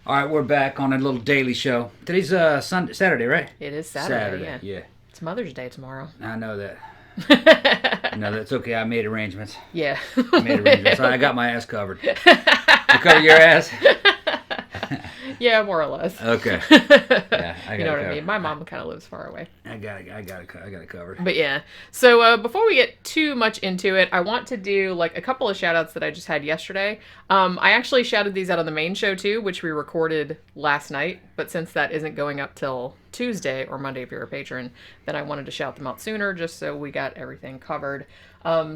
All right, we're back on a little daily show. Today's Saturday, right? It is Saturday, yeah. It's Mother's Day tomorrow. I know that. No, that's okay. I made arrangements. Yeah. I got my ass covered. You cover your ass? Yeah, more or less. Okay. Yeah, you know what I mean? My mom kind of lives far away. I got it covered. But yeah. So before we get too much into it, I want to do like a couple of shout outs that I just had yesterday. I actually shouted these out on the main show too, which we recorded last night. But since that isn't going up till Tuesday or Monday if you're a patron, then I wanted to shout them out sooner just so we got everything covered.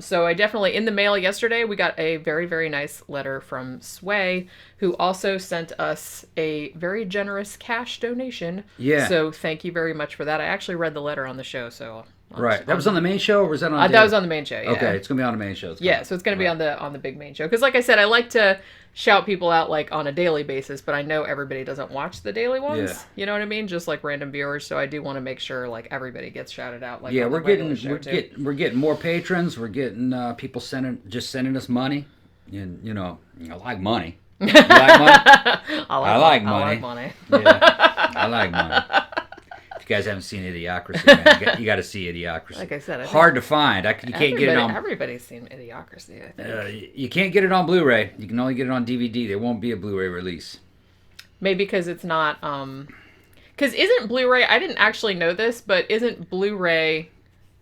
So I definitely, in the mail yesterday, we got a very, very nice letter from Sway, who also sent us a very generous cash donation. Yeah. So thank you very much for that. I actually read the letter on the show, so... Right. That was on the main show, or was that on... that was on the main show, yeah. Okay, it's going to be on the main show. Yeah, so it's going to be on the big main show. Because like I said, I like to shout people out like on a daily basis, but I know everybody doesn't watch the daily ones. Yeah. You know what I mean? Just like random viewers. So I do want to make sure like everybody gets shouted out. Like, yeah, we're getting more patrons. We're getting people sending us money. And you know, I like money. You like money? I like money. Yeah, I like money. If you guys haven't seen Idiocracy, man, you got to see Idiocracy. Like I said, hard to find. You can't get it on. Everybody's seen Idiocracy, I think. You can't get it on Blu-ray. You can only get it on DVD. There won't be a Blu-ray release. Maybe because it's not. Because isn't Blu-ray? I didn't actually know this, but isn't Blu-ray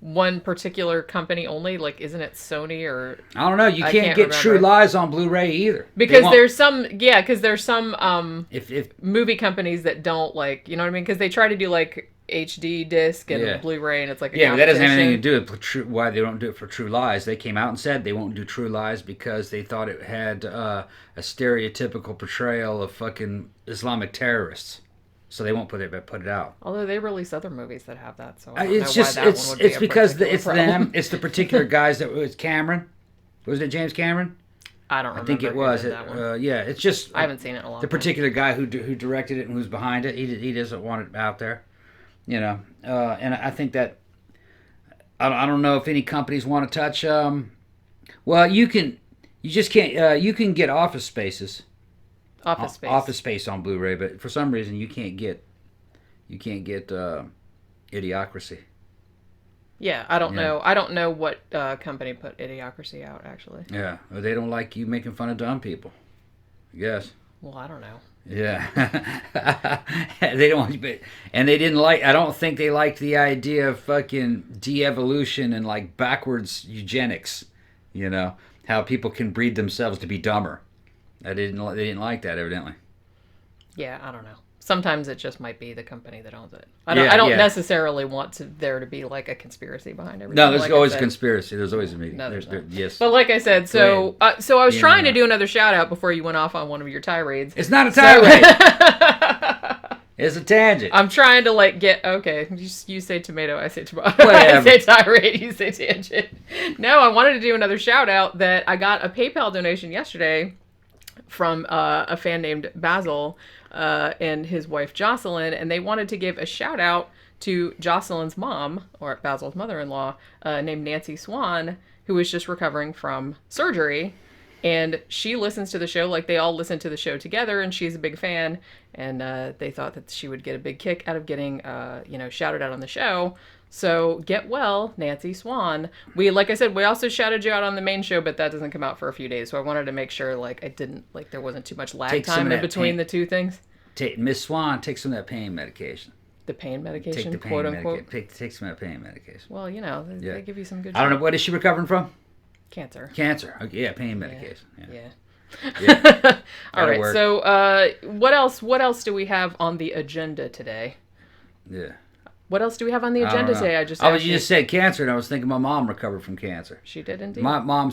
one particular company only? Like, isn't it Sony or? I don't know. You can't get True Lies on Blu-ray either. Because there's some, if movie companies that don't like, you know what I mean? Because they try to do like HD disc and Blu-ray, and it's like but that doesn't have anything to do with why they don't do it for True Lies. They came out and said they won't do True Lies because they thought it had a stereotypical portrayal of fucking Islamic terrorists. So they won't put it out. Although they release other movies that have that, so it's because it's them. It's the particular guys that was Cameron. Was it James Cameron? I don't remember. I think it was. Yeah, it's just I haven't seen it in a long time. The particular guy who directed it and who's behind it. He doesn't want it out there, you know. And I think that I don't know if any companies want to touch. Well, you just can't. You can get Office Space on Blu-ray, but for some reason you can't get Idiocracy. Yeah, I don't know. I don't know what company put Idiocracy out, actually. Yeah, well, they don't like you making fun of dumb people, I guess. Well, I don't know. Yeah, they don't, and they didn't like. I don't think they liked the idea of fucking de-evolution and like backwards eugenics. You know how people can breed themselves to be dumber. They didn't like that, evidently. Yeah, I don't know. Sometimes it just might be the company that owns it. I don't necessarily want there to be like a conspiracy behind everything. No, there's always a conspiracy. There's always a meeting. No, yes. But like I said, so I was trying to do another shout out before you went off on one of your tirades. It's not a tirade. It's a tangent. I'm trying to like get okay. You say tomato, I say tomato. Whatever. I say tirade, you say tangent. No, I wanted to do another shout out that I got a PayPal donation yesterday from a fan named Basil and his wife Jocelyn, and they wanted to give a shout out to Jocelyn's mom, or Basil's mother-in-law, named Nancy Swan, who was just recovering from surgery. And she listens to the show, like they all listen to the show together, and she's a big fan. And they thought that she would get a big kick out of getting, shouted out on the show. So get well, Nancy Swan. Like I said, we also shouted you out on the main show, but that doesn't come out for a few days. So I wanted to make sure, there wasn't too much lag time in between the two things. Miss Swan, take some of that pain medication. The pain medication, take the pain quote unquote. Take some of that pain medication. Well, they give you some good. I don't know, what is she recovering from? Cancer. Okay, yeah, pain medication. Yeah. All right. Work. So, what else do we have on the agenda today? Yeah. What else do we have on the agenda today? You just said cancer, and I was thinking my mom recovered from cancer. She did indeed. My mom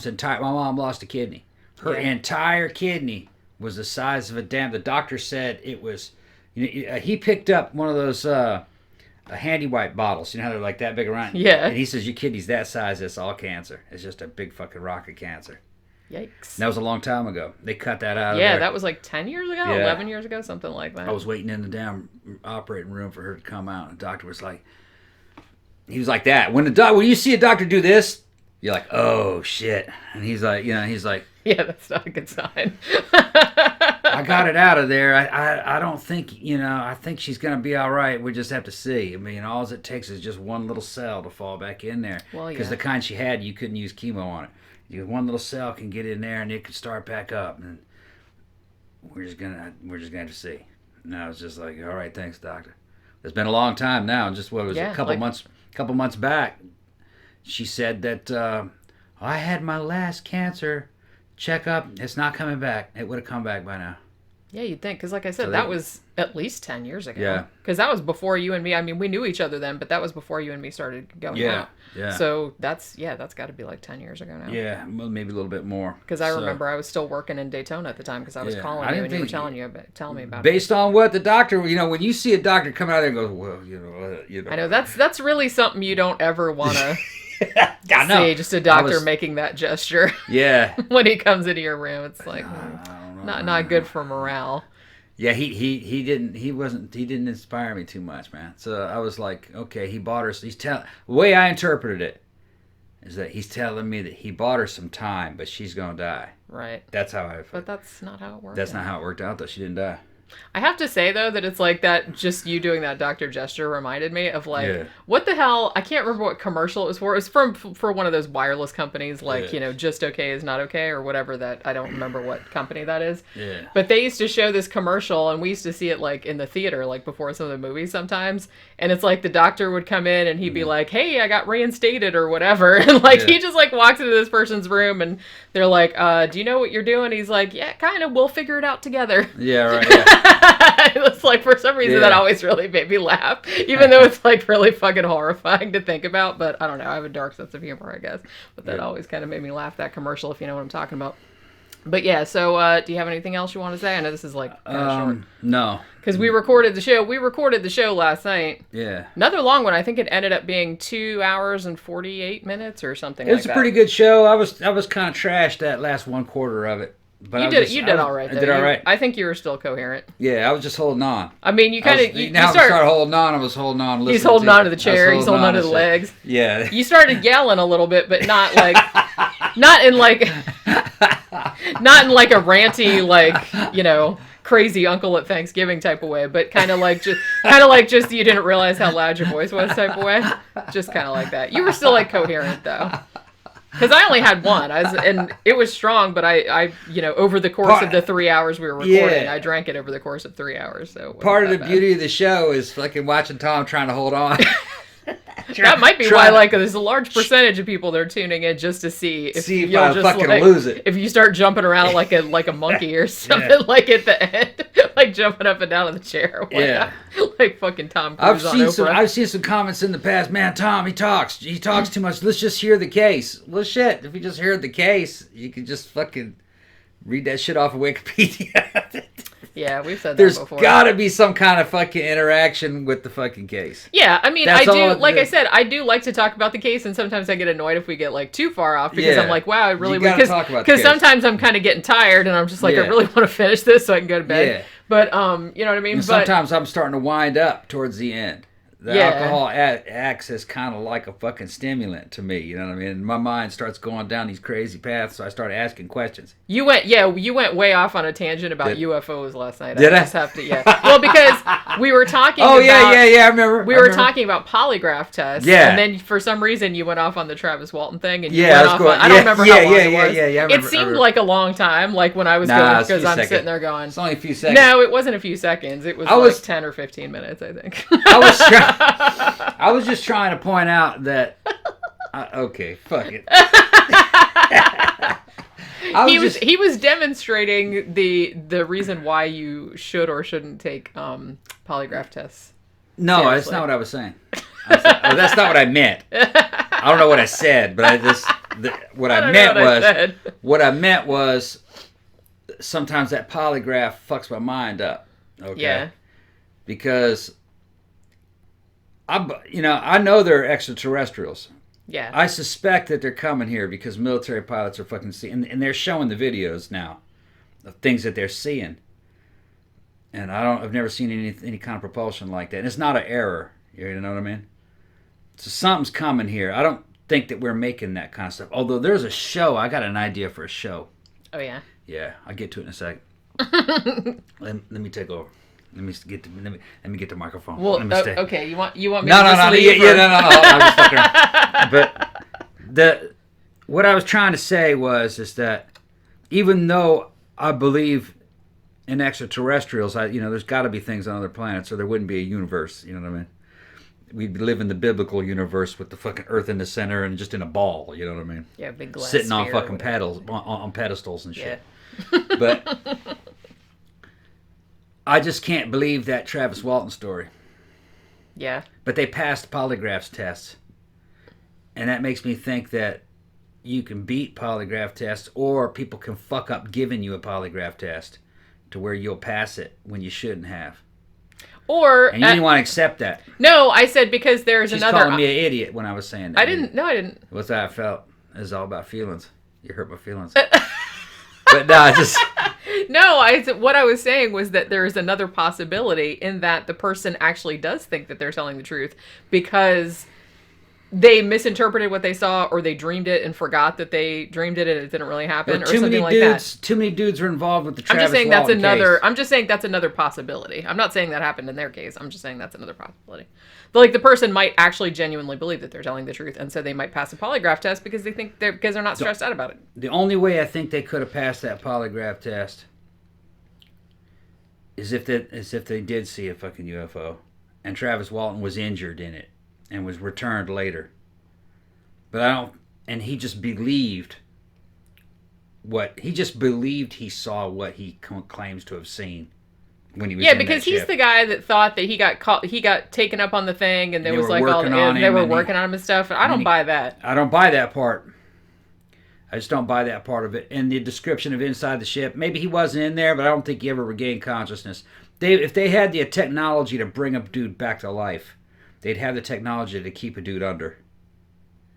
lost a kidney. Her entire kidney was the size of a dam. The doctor said it was. He picked up one of those handy wipe bottles. You know how they're like that big around? Yeah. And he says, your kidney's that size, it's all cancer. It's just a big fucking rock of cancer. Yikes. And that was a long time ago. They cut that out of there. there. Yeah, that was like 10 years ago, 11 years ago, something like that. I was waiting in the damn operating room for her to come out. And the doctor was like, he was like that. When you see a doctor do this, you're like, oh shit, and he's like, he's like, yeah, that's not a good sign. I got it out of there. I don't think, I think she's going to be all right. We just have to see. I mean, all it takes is just one little cell to fall back in there. Well, Because yeah. the kind she had, you couldn't use chemo on it. One little cell can get in there and it can start back up. And we're just gonna have to see. And I was just like, all right, thanks, doctor. It's been a long time now. Just what was it, a couple months back. She said that I had my last cancer checkup. It's not coming back. It would have come back by now. Yeah, you'd think, because like I said, that was at least 10 years ago. Yeah. Because that was before you and me. I mean, we knew each other then, but that was before you and me started going out. Yeah. So that's got to be like 10 years ago now. Yeah, well, maybe a little bit more. Because I remember I was still working in Daytona at the time because I was calling you and you were telling me about it. Based on what the doctor, when you see a doctor come out there and goes, well, I know, that's really something you don't ever want to I know. see, just a doctor making that gesture. Yeah. When he comes into your room, it's like not good for morale. Yeah, he didn't inspire me too much, man. So I was like, okay, he bought her. The way I interpreted it is that he's telling me that he bought her some time, but she's gonna die. Right. That's how I. But that's not how it worked. That's not how it worked out. Though she didn't die. I have to say, though, that it's like that, just you doing that doctor gesture reminded me of, like, what the hell, I can't remember what commercial it was for. It was for one of those wireless companies, like, just okay is not okay, or whatever that, I don't remember what company that is. Yeah. But they used to show this commercial, and we used to see it, like, in the theater, like, before some of the movies sometimes. And it's like the doctor would come in, and he'd be like, hey, I got reinstated, or whatever. And, like, he just, like, walks into this person's room, and they're like, do you know what you're doing? He's like, yeah, kind of, we'll figure it out together. Yeah, right, yeah. It's like, for some reason, that always really made me laugh, even though it's like really fucking horrifying to think about. But I don't know, I have a dark sense of humor, I guess, but that always kind of made me laugh, that commercial, if you know what I'm talking about. But yeah, so do you have anything else you want to say? I know this is like kind of short. No, because we recorded the show last night. Yeah, another long one. I think it ended up being 2 hours and 48 minutes or something like that. It was a pretty good show. I was kind of trashed that last 1/4 of it. But you did all right, though. I did all right. I think you were still coherent. Yeah, I was just holding on. I mean, you kind of... I started holding on. I was holding on. He's holding on to the chair. He's holding on to the legs. Yeah. You started yelling a little bit, but not like... not in like a ranty, like, crazy uncle at Thanksgiving type of way, but kind of like just you didn't realize how loud your voice was type of way. Just kind of like that. You were still, like, coherent, though. Because I only had one, and it was strong, but I over the course of the 3 hours we were recording, I drank it over the course of 3 hours. So part of the beauty of the show is fucking watching Tom trying to hold on. That might be why, like, there's a large percentage of people that are tuning in just to see if I fucking lose it. If you start jumping around like a monkey or something, like at the end, like jumping up and down in the chair. Like fucking Tom Cruise on Oprah. I've seen some comments in the past. Man, Tom, he talks too much. Let's just hear the case. Well, shit. If you just heard the case, you could just fucking read that shit off of Wikipedia. Yeah, we've said that There's before. There's gotta be some kind of fucking interaction with the fucking case. Yeah, I mean, I do like to talk about the case, and sometimes I get annoyed if we get, like, too far off, because I'm like, wow, I really... Because sometimes I'm kind of getting tired, and I'm just like, I really want to finish this so I can go to bed. Yeah. But, you know what I mean? And sometimes I'm starting to wind up towards the end. The alcohol acts as kind of like a fucking stimulant to me, you know what I mean? And my mind starts going down these crazy paths, so I start asking questions. You went way off on a tangent about UFOs last night. Did I? Just have to, well, because we were talking about... I remember. We were talking about polygraph tests, and then for some reason you went off on the Travis Walton thing, and you went off on... I don't remember how long it was. It seemed like a long time, like when I was going, because I'm sitting there going... It's only a few seconds. No, it wasn't a few seconds. It was like 10 or 15 minutes, I think. I was just trying to point out that... okay, fuck it. He was demonstrating the reason why you should or shouldn't take polygraph tests. No, seriously. That's not what I was saying. That's not what I meant. I don't know what I said, but what I meant was sometimes that polygraph fucks my mind up. Okay. Yeah. Because I know they're extraterrestrials. Yeah. I suspect that they're coming here because military pilots are fucking seeing, and they're showing the videos now of things that they're seeing. And I've never seen any kind of propulsion like that. And it's not an error. You know what I mean? So something's coming here. I don't think that we're making that kind of stuff. Although there's a show, I got an idea for a show. Oh yeah. Yeah, I'll get to it in a second. let me take over. Let me get the microphone. Well, let me stay. Okay. You want me to No. leave? No. I'm just fucking around. But what I was trying to say is that even though I believe in extraterrestrials, there's got to be things on other planets, or there wouldn't be a universe. You know what I mean? We'd live in the biblical universe with the fucking Earth in the center and just in a ball. You know what I mean? Yeah, big glass sitting on sphere fucking paddles on pedestals and shit. Yeah. But I just can't believe that Travis Walton story. Yeah. But they passed polygraph tests, and that makes me think that you can beat polygraph tests, or people can fuck up giving you a polygraph test to where you'll pass it when you shouldn't have. Or and you didn't want to accept that. No, I said because there's She's another. She's calling me an idiot when I was saying that. I didn't. No, I didn't. What's that I felt? It was all about feelings. You hurt my feelings. But no, just. No, what I was saying was that there is another possibility in that the person actually does think that they're telling the truth because they misinterpreted what they saw, or they dreamed it and forgot that they dreamed it and it didn't really happen, or something like that. Too many dudes were involved with the Travis I'm just saying Walton case. I'm just saying that's another possibility. I'm not saying that happened in their case. I'm just saying that's another possibility. But like the person might actually genuinely believe that they're telling the truth, and so they might pass a polygraph test because they're not stressed out about it. The only way I think they could have passed that polygraph test is if they did see a fucking UFO, and Travis Walton was injured in it and was returned later. But and he just believed he saw what he claims to have seen when he was in because that he's ship. the guy that thought that he got taken up on the thing, and there was like all they were working on him and stuff. I don't buy that. I don't buy that part. I just don't buy that part of it. And the description of inside the ship, maybe he wasn't in there, but I don't think he ever regained consciousness. If they had the technology to bring a dude back to life, they'd have the technology to keep a dude under.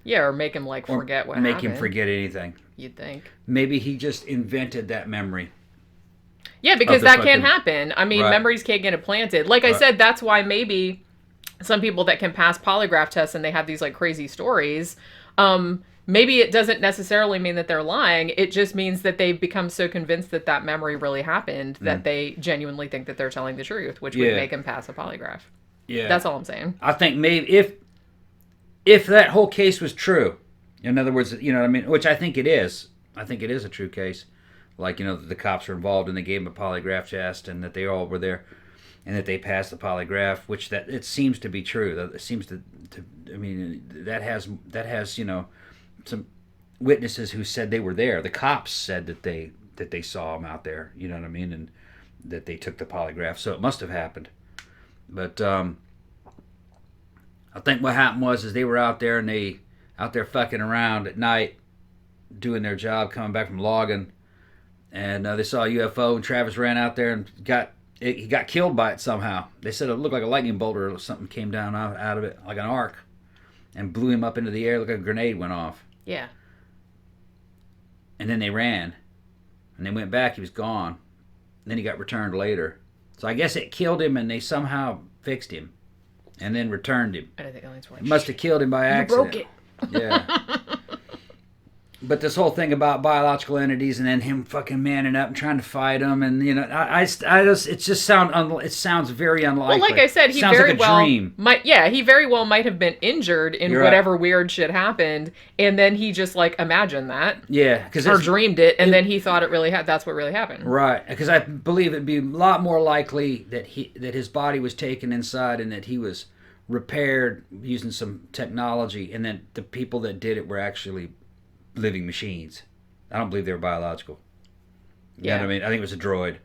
Yeah, or make him forget what happened. Make him forget anything. You'd think. Maybe he just invented that memory. Yeah, because that can happen. I mean, right. Memories can't get implanted. Like I said, that's why maybe some people that can pass polygraph tests and they have these like crazy stories, maybe it doesn't necessarily mean that they're lying. It just means that they've become so convinced that that memory really happened that they genuinely think that they're telling the truth, which would make them pass a polygraph. Yeah. That's all I'm saying. I think maybe if that whole case was true, in other words, you know what I mean, which I think it is. I think it is a true case. Like, the cops were involved and they gave him a polygraph test and that they all were there and that they passed the polygraph, which that it seems to be true. That it seems to I mean, that has some witnesses who said they were there. The cops said that they saw him out there, you know what I mean, and that they took the polygraph. So it must have happened. But I think what happened was they were out there and they out there fucking around at night doing their job, coming back from logging, and they saw a UFO, and Travis ran out there and he got killed by it somehow. They said it looked like a lightning bolt or something came down out of it, like an arc, and blew him up into the air like a grenade went off. Yeah. And then they ran, and they went back, he was gone. And then he got returned later. So I guess it killed him, and they somehow fixed him, and then returned him. I don't think aliens It must have killed him by accident. You broke it. Yeah. But this whole thing about biological entities and then him fucking manning up and trying to fight them, and I just it just sounds very unlikely. Well, like I said, he sounds very like a well dream. he very well might have been injured in whatever weird shit happened, and then he just like imagined that, or dreamed it, and then he thought it really that's what really happened. Right, because I believe it'd be a lot more likely that his body was taken inside and that he was repaired using some technology, and then the people that did it were actually living machines. I don't believe they were biological. You know what I mean? I think it was a droid.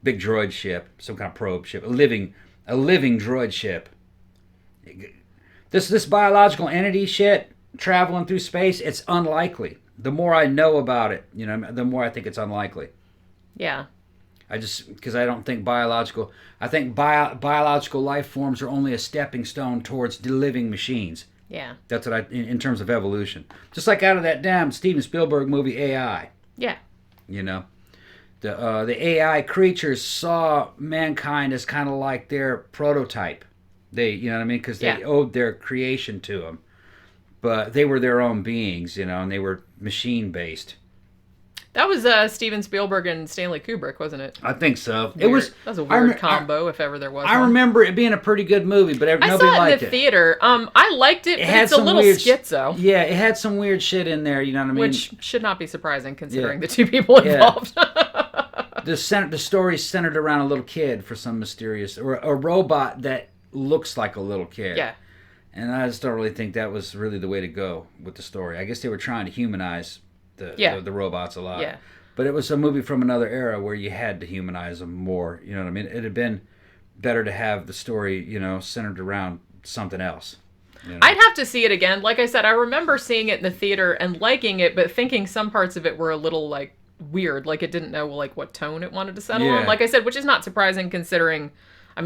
Big droid ship. Some kind of probe ship. A living droid ship. This biological entity shit traveling through space, it's unlikely. The more I know about it, the more I think it's unlikely. Yeah. Because I don't think biological... I think biological life forms are only a stepping stone towards living machines. Yeah. That's what in terms of evolution. Just like out of that damn Steven Spielberg movie AI. Yeah. The AI creatures saw mankind as kind of like their prototype. They, you know what I mean? Because they owed their creation to them. but they were their own beings, and they were machine based. That was Steven Spielberg and Stanley Kubrick, wasn't it? I think so. Weird. It was. That was a weird combo, if ever there was I one. remember it being a pretty good movie, but nobody liked it. I saw it in the theater. I liked it, but it's a little schizo. Yeah, it had some weird shit in there, you know what I mean? Which should not be surprising, considering the two people involved. The story centered around a little kid for some mysterious... Or a robot that looks like a little kid. Yeah. And I just don't really think that was really the way to go with the story. I guess they were trying to humanize the robots a lot. Yeah. But it was a movie from another era where you had to humanize them more. You know what I mean? It'd have been better to have the story, centered around something else. I'd have to see it again. Like I said, I remember seeing it in the theater and liking it, but thinking some parts of it were a little, weird. Like, it didn't know, what tone it wanted to settle on. Like I said, which is not surprising considering,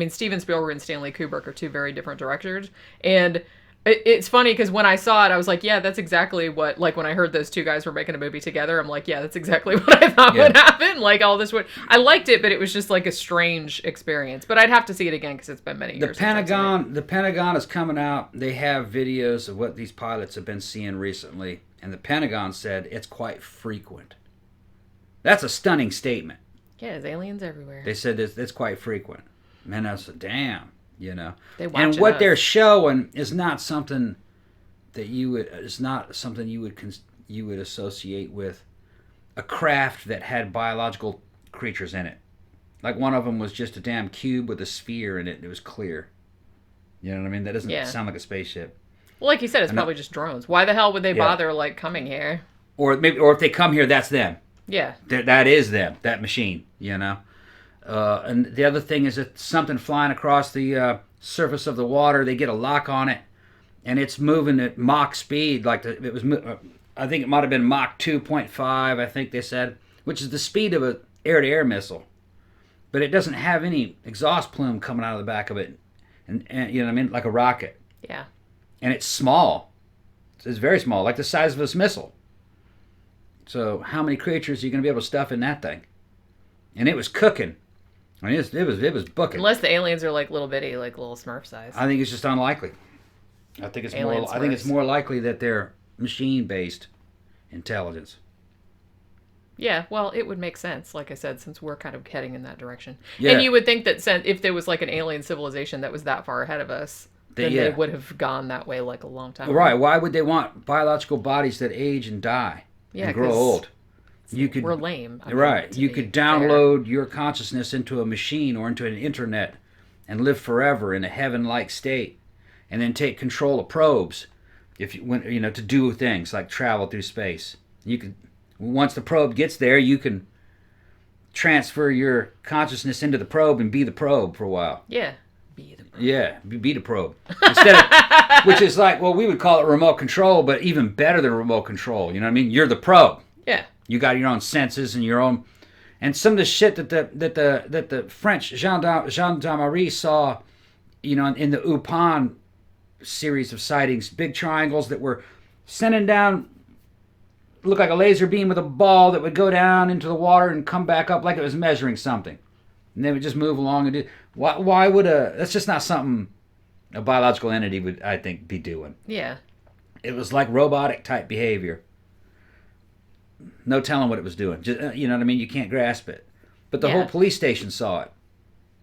Steven Spielberg and Stanley Kubrick are two very different directors. And it's funny because when I saw it, I was like, yeah, that's exactly what, when I heard those two guys were making a movie together, I'm like, yeah, that's exactly what I thought would happen. All this would... I liked it, but it was just, a strange experience. But I'd have to see it again because it's been many years. The Pentagon is coming out. They have videos of what these pilots have been seeing recently. And the Pentagon said it's quite frequent. That's a stunning statement. Yeah, there's aliens everywhere. They said it's quite frequent. Man, I said, damn. And what they're showing is not something that you would associate with a craft that had biological creatures in it. Like one of them was just a damn cube with a sphere in it. It was clear. You know what I mean? That doesn't sound like a spaceship. Well, like you said, it's probably just drones. Why the hell would they bother coming here? Or if they come here, that's them. Yeah. That is them. That machine. And the other thing is that something flying across the surface of the water, they get a lock on it, and it's moving at Mach speed. I think it might have been Mach 2.5, I think they said, which is the speed of an air-to-air missile. But it doesn't have any exhaust plume coming out of the back of it, and you know what I mean, like a rocket. Yeah. And it's small. It's very small, like the size of this missile. So how many creatures are you going to be able to stuff in that thing? And it was cooking. It was booking. Unless the aliens are little bitty, little Smurf size. I think it's just unlikely. I think it's more likely that they're machine-based intelligence. Yeah, well, it would make sense, like I said, since we're kind of heading in that direction. Yeah. And you would think that if there was an alien civilization that was that far ahead of us, then they would have gone that way a long time ago. Right. Why would they want biological bodies that age and die and grow old? We're lame. You could download your consciousness into a machine or into an internet and live forever in a heaven-like state, and then take control of probes to do things like travel through space. Once the probe gets there, you can transfer your consciousness into the probe and be the probe for a while. Yeah. Be the probe. Yeah, be the probe. Which is we would call it remote control, but even better than remote control. You know what I mean? You're the probe. Yeah. You got your own senses and your own, and some of the shit that the French gendarmerie saw, in the Upan series of sightings, big triangles that were sending down, looked like a laser beam with a ball that would go down into the water and come back up like it was measuring something, and they would just move along and do. Why would that's just not something a biological entity would, I think, be doing. Yeah. It was like robotic type behavior. No telling what it was doing. Just, you know what I mean? You can't grasp it. But the whole police station saw it.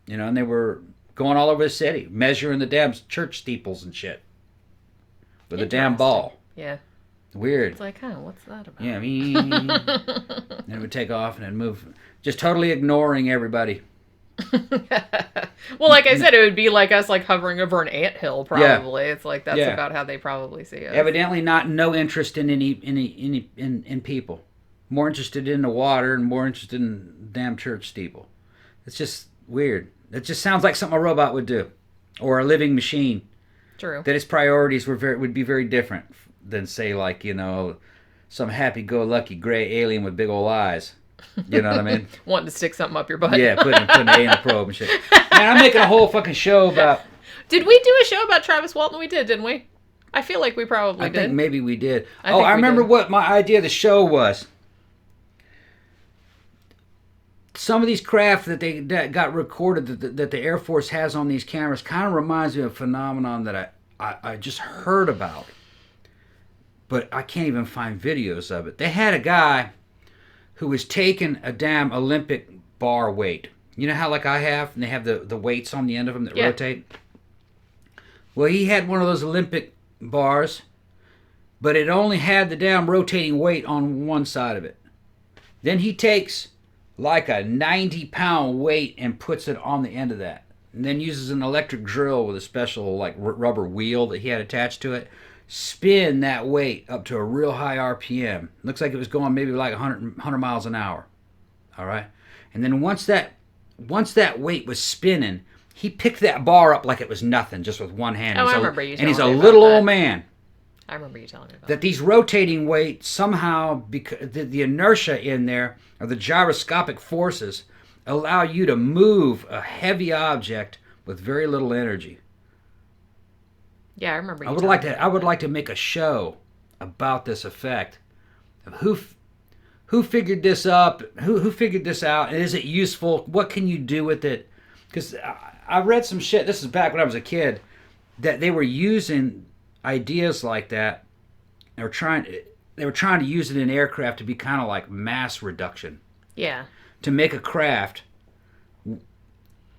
And they were going all over the city, measuring the damn church steeples and shit. With a damn ball. Yeah. Weird. It's what's that about? Yeah, and it would take off and then move. Just totally ignoring everybody. Well, like I said, it would be like us hovering over an anthill, probably. Yeah. It's that's about how they probably see us. Evidently no interest in in people. More interested in the water and more interested in the damn church steeple. It's just weird. It just sounds like something a robot would do. Or a living machine. True. That its priorities would be very different than, say, some happy-go-lucky gray alien with big old eyes. You know what I mean? Wanting to stick something up your butt. Yeah, putting an A in the probe and shit. Man, I'm making a whole fucking show about... Did we do a show about Travis Walton? We did, didn't we? I feel like we probably did. I think maybe we did. I remember what my idea of the show was. Some of these craft that got recorded that the Air Force has on these cameras kind of reminds me of a phenomenon that I just heard about. but I can't even find videos of it. They had a guy who was taking a damn Olympic bar weight. You know how like I have, and they have the weights on the end of them that rotate? Well, he had one of those Olympic bars, but it only had the damn rotating weight on one side of it. Then he takes like a 90-pound weight and puts it on the end of that. And then uses an electric drill with a special like rubber wheel that he had attached to it. Spin that weight up to a real high RPM. Looks like it was going maybe like 100 miles an hour. All right? And then once that weight was spinning, he picked that bar up like it was nothing, just with one hand. Oh, I remember you telling me about that. And he's a little old man. I remember you telling me about that. These rotating weights somehow, because the inertia in there, or the gyroscopic forces, allow you to move a heavy object with very little energy. Yeah, I remember you I would like to make a show about this effect of who figured this up, who figured this out, and is it useful? What can you do with it? Because I read some shit, this is back when I was a kid, that they were using ideas like that. They were trying to use it in aircraft to be kind of like mass reduction. Yeah. To make a craft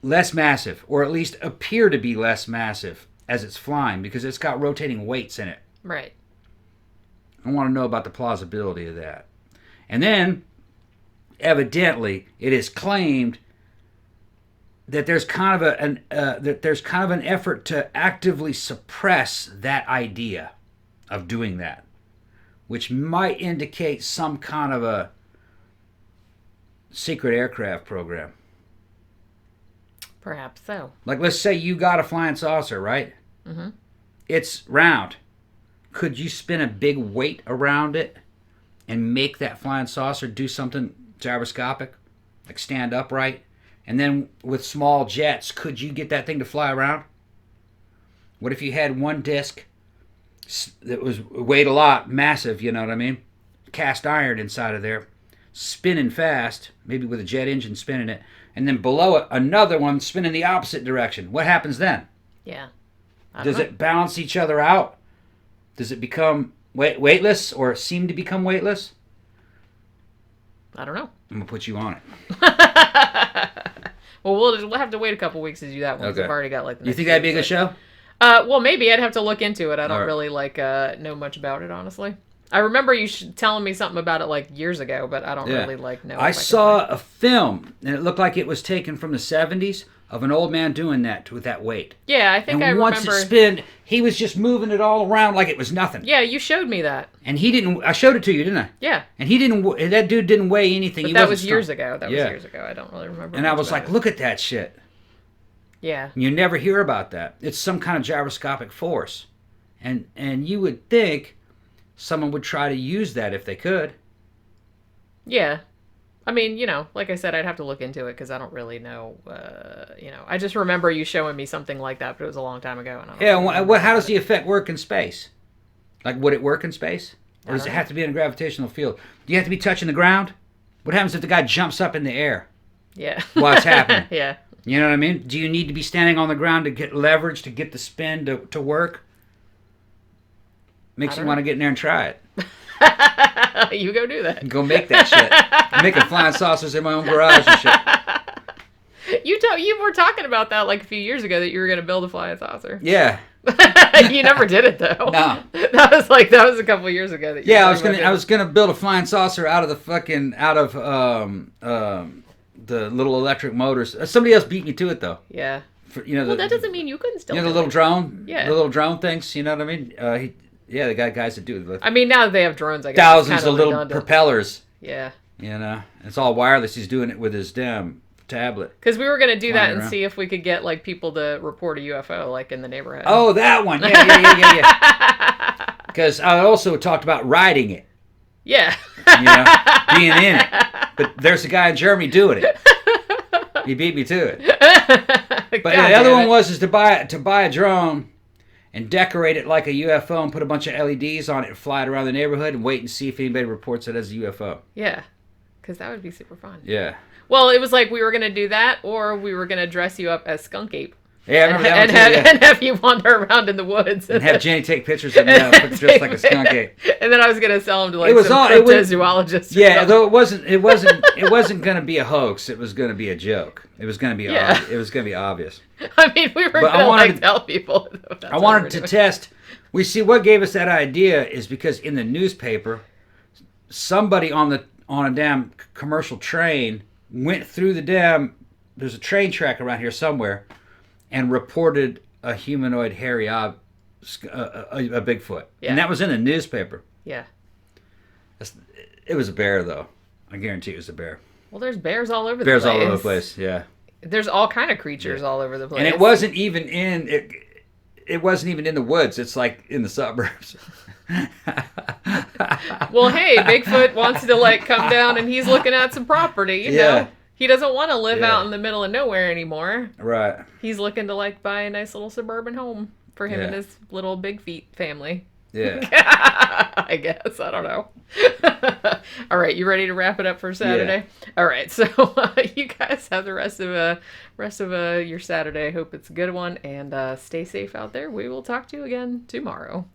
less massive, or at least appear to be less massive as it's flying, because it's got rotating weights in it. Right. I want to know about the plausibility of that. And then, evidently, it is claimed that there's kind of an effort to actively suppress that idea of doing that, which might indicate some kind of a secret aircraft program. Perhaps so. Like, let's say you got a flying saucer, right? Mm-hmm. It's round. Could you spin a big weight around it and make that flying saucer do something gyroscopic, like stand upright? And then with small jets, could you get that thing to fly around? What if you had one disc that was weighed a lot, massive, you know what I mean? Cast iron inside of there, spinning fast, maybe with a jet engine spinning it, and then below it, another one spinning the opposite direction. What happens then? Yeah. Does it balance each other out? Does it become weightless or seem to become weightless? I don't know. I'm going to put you on it. Well, we'll have to wait a couple weeks to do that one. Okay. I've already got like. You think that'd be a good show? Well, maybe I'd have to look into it. I don't really know much about it, honestly. I remember you telling me something about it like years ago, but I don't really know. I saw a film, and it looked like it was taken from the 70s of an old man doing that with that weight. Yeah, I think I remember. And once it spun, he was just moving it all around like it was nothing. Yeah, you showed me that. And he didn't. I showed it to you, didn't I? Yeah. And he didn't. That dude didn't weigh anything. But that was years ago. That was years ago. I don't really remember. And I was like, look at that shit. Yeah. You never hear about that. It's some kind of gyroscopic force, and you would think someone would try to use that if they could. Yeah. I mean, like I said, I'd have to look into it because I don't really know. I just remember you showing me something like that, but it was a long time ago. And how does the effect work in space? Like, would it work in space? Or does it have to be in a gravitational field? Do you have to be touching the ground? What happens if the guy jumps up in the air? Yeah. While it's happening? Yeah. You know what I mean? Do you need to be standing on the ground to get leverage, to get the spin to work? Makes you want to get in there and try it. You go do that. Go make that shit. I'm making flying saucers in my own garage and shit. You were talking about that like a few years ago, that you were going to build a flying saucer. Yeah. You never did it though. No. That was a couple years ago. That I was gonna build a flying saucer out of the little electric motors. Somebody else beat me to it though. Yeah. That doesn't mean you couldn't still. The little drone. Yeah. The little drone things. You know what I mean? They got guys that do it. I mean, now that they have drones, I guess thousands of little propellers. Yeah. It's all wireless. He's doing it with his damn tablet. Because we were going to do that and see if we could get like people to report a UFO like in the neighborhood. Oh, that one. Yeah. Because I also talked about riding it. Yeah. Being in it. But there's a guy in Germany doing it. He beat me to it. But the other one was to buy a drone and decorate it like a UFO and put a bunch of LEDs on it and fly it around the neighborhood and wait and see if anybody reports it as a UFO. Yeah. Because that would be super fun. Yeah. Well, it was like we were going to do that, or we were going to dress you up as Skunk Ape. Yeah, I remember that and, one too, yeah. and have you wander around in the woods And have Jenny take pictures of me just like a skunk ape. And then I was gonna sell him to like It was some all- it was- cryptozoologist. Yeah, though it wasn't going to be a hoax. It was going to be a joke. It was going to be it was going to be obvious. I mean, we were But I gonna wanted like to- tell people. I wanted to test. We see what gave us that idea is because in the newspaper, somebody on a damn commercial train went through the damn. There's a train track around here somewhere, and reported a humanoid hairy a Bigfoot, Yeah. and that was in the newspaper. Yeah. It was a bear, though. I guarantee it was a bear. Well, there's bears all over the Bears place. all over the place. Yeah. There's all kind of creatures all over the place. And it wasn't even in it wasn't even in the woods. It's like in the suburbs. Well, hey, Bigfoot wants to like come down and he's looking at some property, you know. He doesn't want to live out in the middle of nowhere anymore. Right. He's looking to like buy a nice little suburban home for him and his little Big Feet family. Yeah. I guess. I don't know. All right, you ready to wrap it up for Saturday? Yeah. All right, so you guys have the rest of your Saturday. Hope it's a good one, and stay safe out there. We will talk to you again tomorrow.